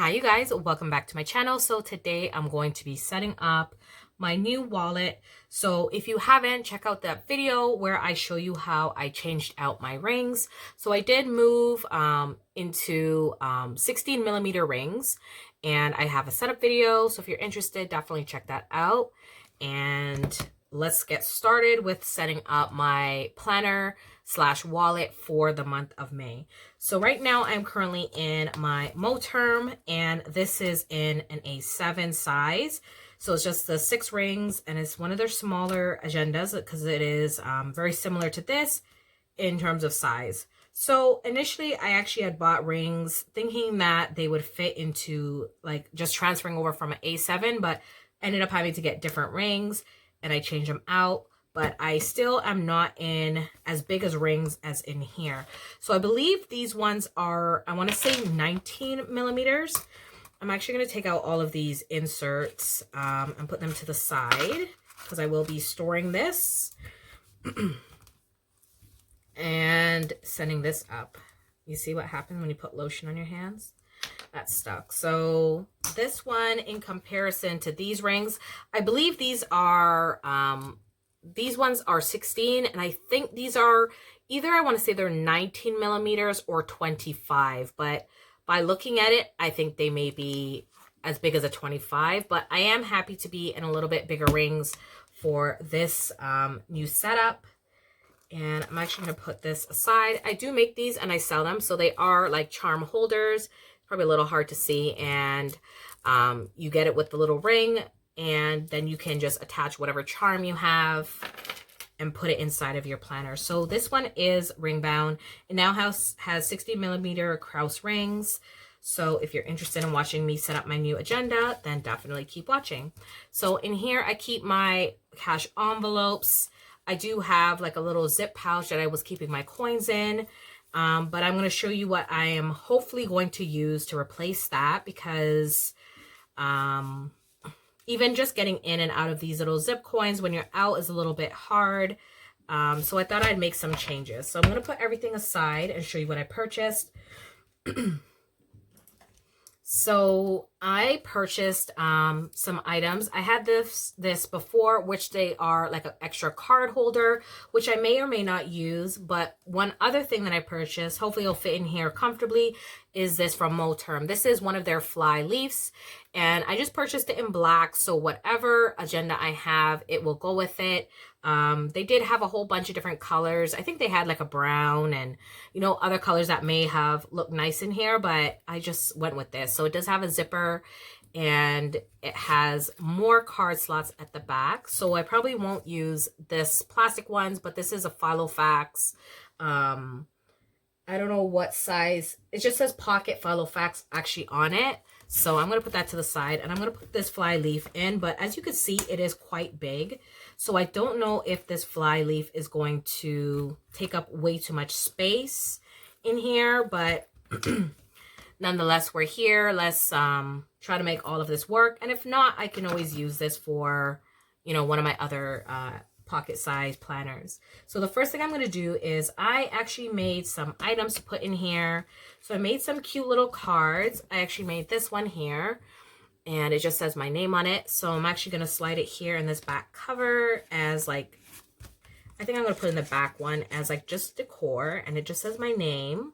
Hi you guys, welcome back to my channel. So today I'm going to be setting up my new wallet. So if you haven't, check out that video where I show you how I changed out my rings. So I did move into 16 millimeter rings, and I have a setup video. So if you're interested, definitely check that out. And let's get started with setting up my planner slash wallet for the month of May. So right now I'm currently in my Moterm, and this is in an A7 size. So it's just the 6 rings, and it's one of their smaller agendas because it is very similar to this in terms of size. So initially I actually had bought rings thinking that they would fit into like just transferring over from an A7, but ended up having to get different rings and I changed them out. But I still am not in as big as rings as in here. So I believe these ones are, I want to say 19 millimeters. I'm actually going to take out all of these inserts and put them to the side because I will be storing this and sending this up. You see what happens when you put lotion on your hands? That's stuck. So this one, in comparison to these rings, I believe these ones are 16, and I think these are either, I want to say they're 19 millimeters or 25, but by looking at it, I think they may be as big as a 25, but I am happy to be in a little bit bigger rings for this new setup. And I'm actually going to put this aside. I do make these and I sell them, so they are like charm holders. Probably a little hard to see, and you get it with the little ring, and then you can just attach whatever charm you have and put it inside of your planner. So this one is ring bound. It now has 60 millimeter Krause rings. So if you're interested in watching me set up my new agenda, then definitely keep watching. So in here, I keep my cash envelopes. I do have like a little zip pouch that I was keeping my coins in. But I'm going to show you what I am hopefully going to use to replace that, because even just getting in and out of these little zip coins when you're out is a little bit hard. So I thought I'd make some changes. So I'm going to put everything aside and show you what I purchased. So I purchased some items. I had this before, which they are like an extra card holder, which I may or may not use. But one other thing that I purchased, hopefully it'll fit in here comfortably, is this from Moterm. This is one of their fly leaves, and I just purchased it in black. So whatever agenda I have, it will go with it. They did have a whole bunch of different colors. I think they had like a brown and, you know, other colors that may have looked nice in here, but I just went with this. So it does have a zipper, and it has more card slots at the back. So I probably won't use this plastic ones, but this is a Filofax. I don't know what size. It just says pocket Filofax actually on it. So I'm going to put that to the side, and I'm going to put this fly leaf in. But as you can see, it is quite big. So I don't know if this fly leaf is going to take up way too much space in here. But nonetheless, we're here. Let's try to make all of this work. And if not, I can always use this for, you know, one of my other pocket size planners. So the first thing I'm going to do is I actually made some items to put in here. So I made some cute little cards. I actually made this one here, and it just says my name on it. So I'm actually going to slide it here in this back cover as like, I think I'm going to put in the back one as like just decor, and it just says my name.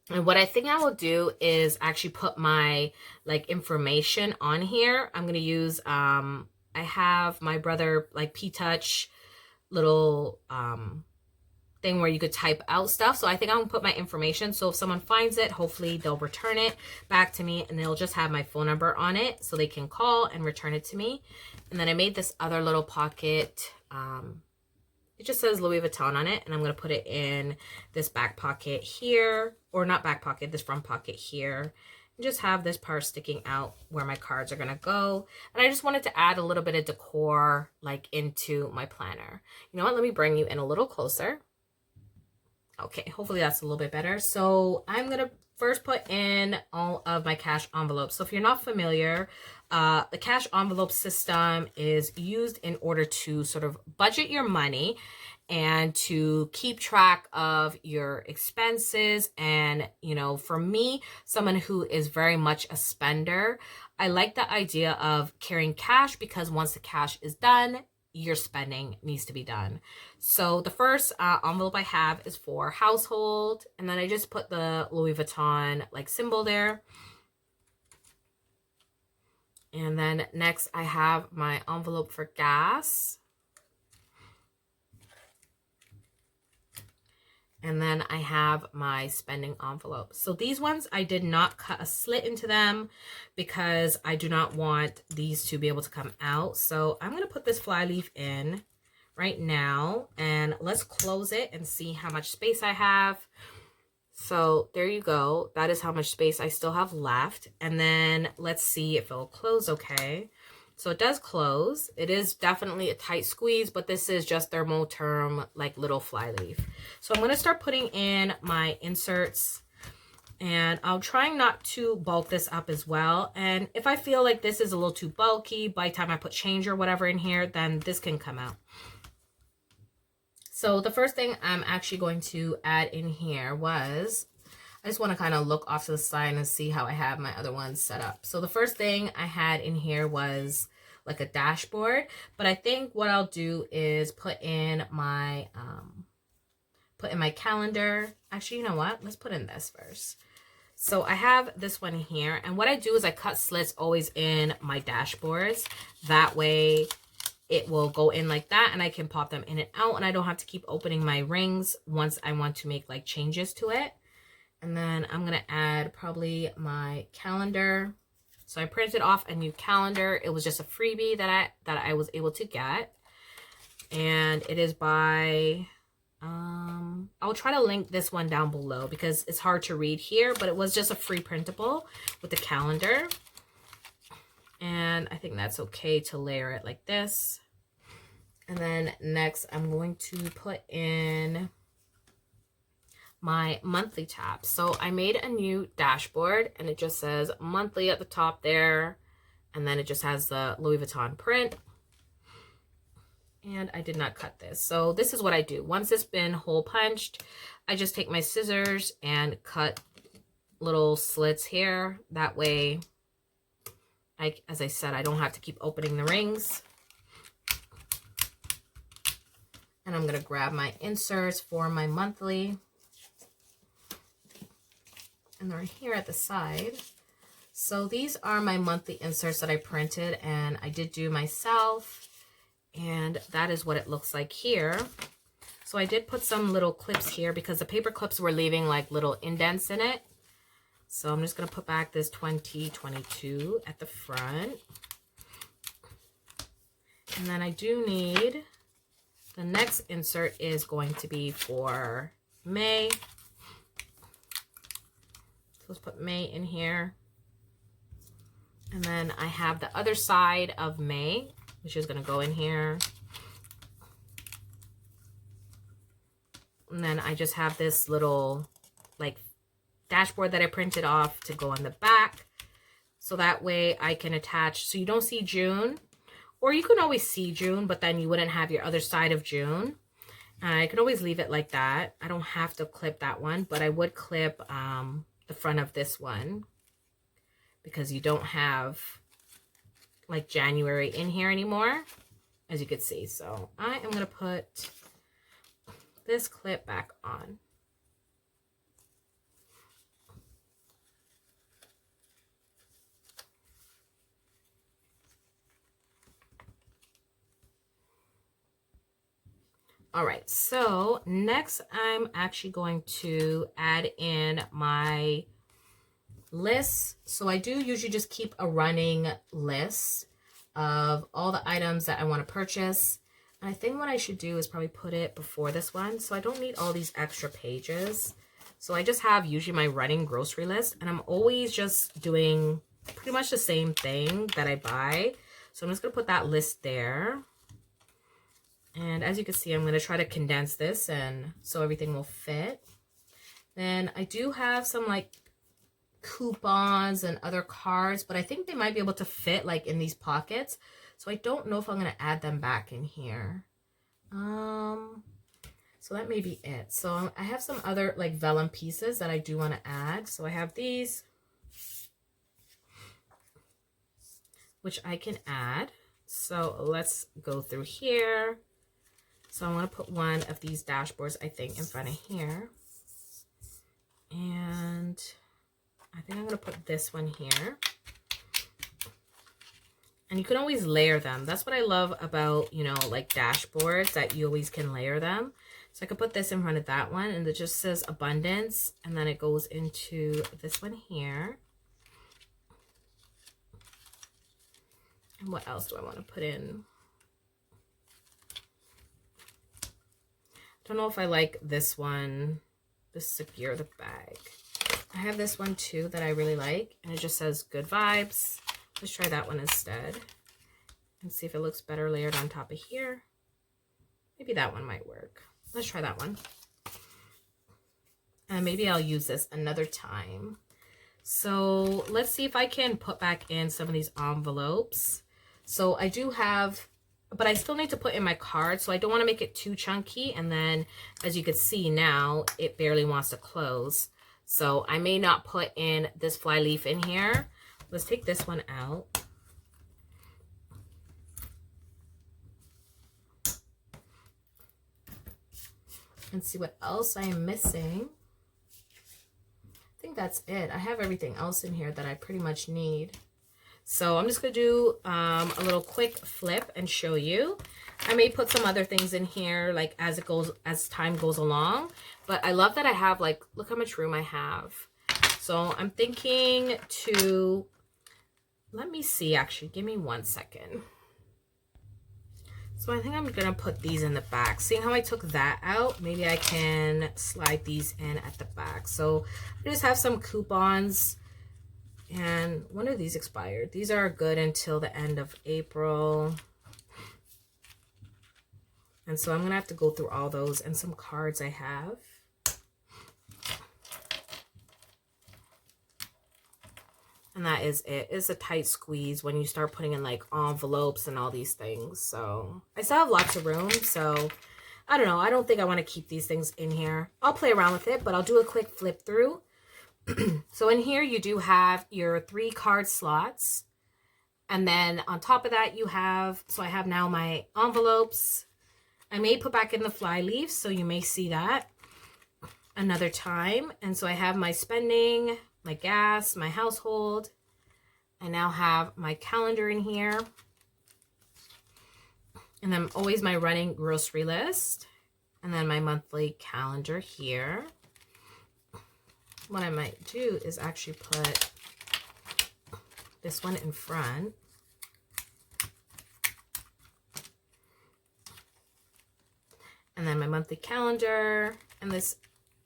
And what I think I will do is actually put my like information on here. I'm going to use, I have my brother like P-Touch little thing where you could type out stuff. So I think I'm gonna put my information. So if someone finds it, hopefully they'll return it back to me, and they'll just have my phone number on it so they can call and return it to me. And then I made this other little pocket. It just says Louis Vuitton on it, and I'm going to put it in this back pocket here, or not back pocket, this front pocket here. And just have this part sticking out where my cards are going to go. And I just wanted to add a little bit of decor like into my planner. You know what? Let me bring you in a little closer. Okay, hopefully that's a little bit better. So I'm going to first put in all of my cash envelopes. So if you're not familiar, the cash envelope system is used in order to sort of budget your money and to keep track of your expenses. And, you know, for me, someone who is very much a spender, I like the idea of carrying cash, because once the cash is done, your spending needs to be done. So the first envelope I have is for household, and then I just put the Louis Vuitton like symbol there. And then next I have my envelope for gas. And then I have my spending envelope. So these ones, I did not cut a slit into them because I do not want these to be able to come out. So I'm going to put this fly leaf in right now, and let's close it and see how much space I have. So there you go. That is how much space I still have left. And then let's see if it'll close okay. So it does close. It is definitely a tight squeeze, but this is just thermoterm, like little fly leaf. So I'm going to start putting in my inserts, and I'll try not to bulk this up as well. And if I feel like this is a little too bulky by the time I put change or whatever in here, then this can come out. So the first thing I'm actually going to add in here was, I just want to kind of look off to the side and see how I have my other ones set up. So the first thing I had in here was like a dashboard, but I think what I'll do is put in my calendar. Actually, you know what? Let's put in this first. So I have this one here, and what I do is I cut slits always in my dashboards. That way it will go in like that, and I can pop them in and out, and I don't have to keep opening my rings once I want to make like changes to it. And then I'm going to add probably my calendar. So I printed off a new calendar. It was just a freebie that I was able to get. And it is by, I'll try to link this one down below because it's hard to read here, but it was just a free printable with the calendar. And I think that's okay to layer it like this. And then next I'm going to put in my monthly tab. So I made a new dashboard, and it just says monthly at the top there, and then it just has the Louis Vuitton print. And I did not cut this. So this is what I do. Once it's been hole punched, I just take my scissors and cut little slits here. That way, as I said, I don't have to keep opening the rings. And I'm going to grab my inserts for my monthly. And they're here at the side. So these are my monthly inserts that I printed and I did do myself. And that is what it looks like here. So I did put some little clips here because the paper clips were leaving like little indents in it. So I'm just going to put back this 2022 at the front. And then I do need, the next insert is going to be for May. Let's put May in here. And then I have the other side of May, which is going to go in here. And then I just have this little like dashboard that I printed off to go on the back. So that way I can attach, so you don't see June, or you can always see June, but then you wouldn't have your other side of June. I could always leave it like that. I don't have to clip that one, but I would clip the front of this one because you don't have like January in here anymore, as you can see. So I am going to put this clip back on. All right, so next I'm actually going to add in my lists. So I do usually just keep a running list of all the items that I want to purchase. And I think what I should do is probably put it before this one, so I don't need all these extra pages. So I just have usually my running grocery list, and I'm always just doing pretty much the same thing that I buy. So I'm just going to put that list there. And as you can see, I'm going to try to condense this and so everything will fit. Then I do have some like coupons and other cards, but I think they might be able to fit like in these pockets. So I don't know if I'm going to add them back in here. So that may be it. So I have some other like vellum pieces that I do want to add. So I have these, which I can add. So let's go through here. So I want to put one of these dashboards, I think, in front of here. And I think I'm going to put this one here. And you can always layer them. That's what I love about, you know, like dashboards, that you always can layer them. So I could put this in front of that one, and it just says abundance, and then it goes into this one here. And what else do I want to put in? I don't know if I like this one, the secure the bag. I have this one too that I really like, and it just says good vibes. Let's try that one instead and see if it looks better layered on top of here. Maybe that one might work. Let's try that one. And maybe I'll use this another time. So let's see if I can put back in some of these envelopes. So I do have, but I still need to put in my card. So I don't want to make it too chunky. And then as you can see now, it barely wants to close. So I may not put in this fly leaf in here. Let's take this one out. And see what else I am missing. I think that's it. I have everything else in here that I pretty much need. So I'm just going to do a little quick flip and show you. I may put some other things in here like as time goes along. But I love that I have like, look how much room I have. So I'm thinking to, let me see actually, give me 1 second. So I think I'm going to put these in the back. Seeing how I took that out, maybe I can slide these in at the back. So I just have some coupons. And when are these expired? These are good until the end of April. And so I'm going to have to go through all those and some cards I have. And that is it. It's a tight squeeze when you start putting in like envelopes and all these things. So I still have lots of room. So I don't know. I don't think I want to keep these things in here. I'll play around with it, but I'll do a quick flip through. So in here you do have your 3 card slots. And then on top of that you have, so I have now my envelopes. I may put back in the fly leaves, so you may see that another time. And so I have my spending, my gas, my household. I now have my calendar in here. And then always my running grocery list. And then my monthly calendar here. What I might do is actually put this one in front. And then my monthly calendar and this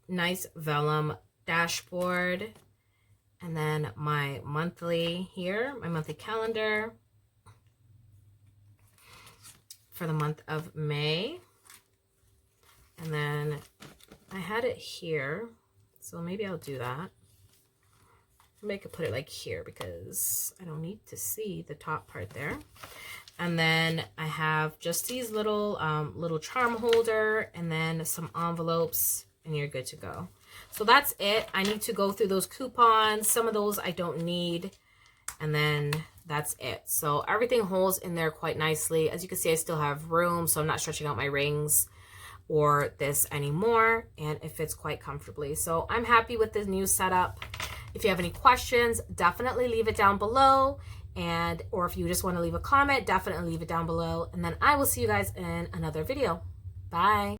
nice vellum dashboard. And then my monthly here, my monthly calendar for the month of May. And then I had it here, so maybe I'll do that. Maybe I could put it like here because I don't need to see the top part there. And then I have just these little little charm holder and then some envelopes, and you're good to go. So that's it. I need to go through those coupons. Some of those I don't need. And then that's it. So everything holds in there quite nicely. As you can see, I still have room, so I'm not stretching out my rings or this anymore. And it fits quite comfortably. So I'm happy with this new setup. If you have any questions, definitely leave it down below. Or if you just want to leave a comment, definitely leave it down below. And then I will see you guys in another video. Bye.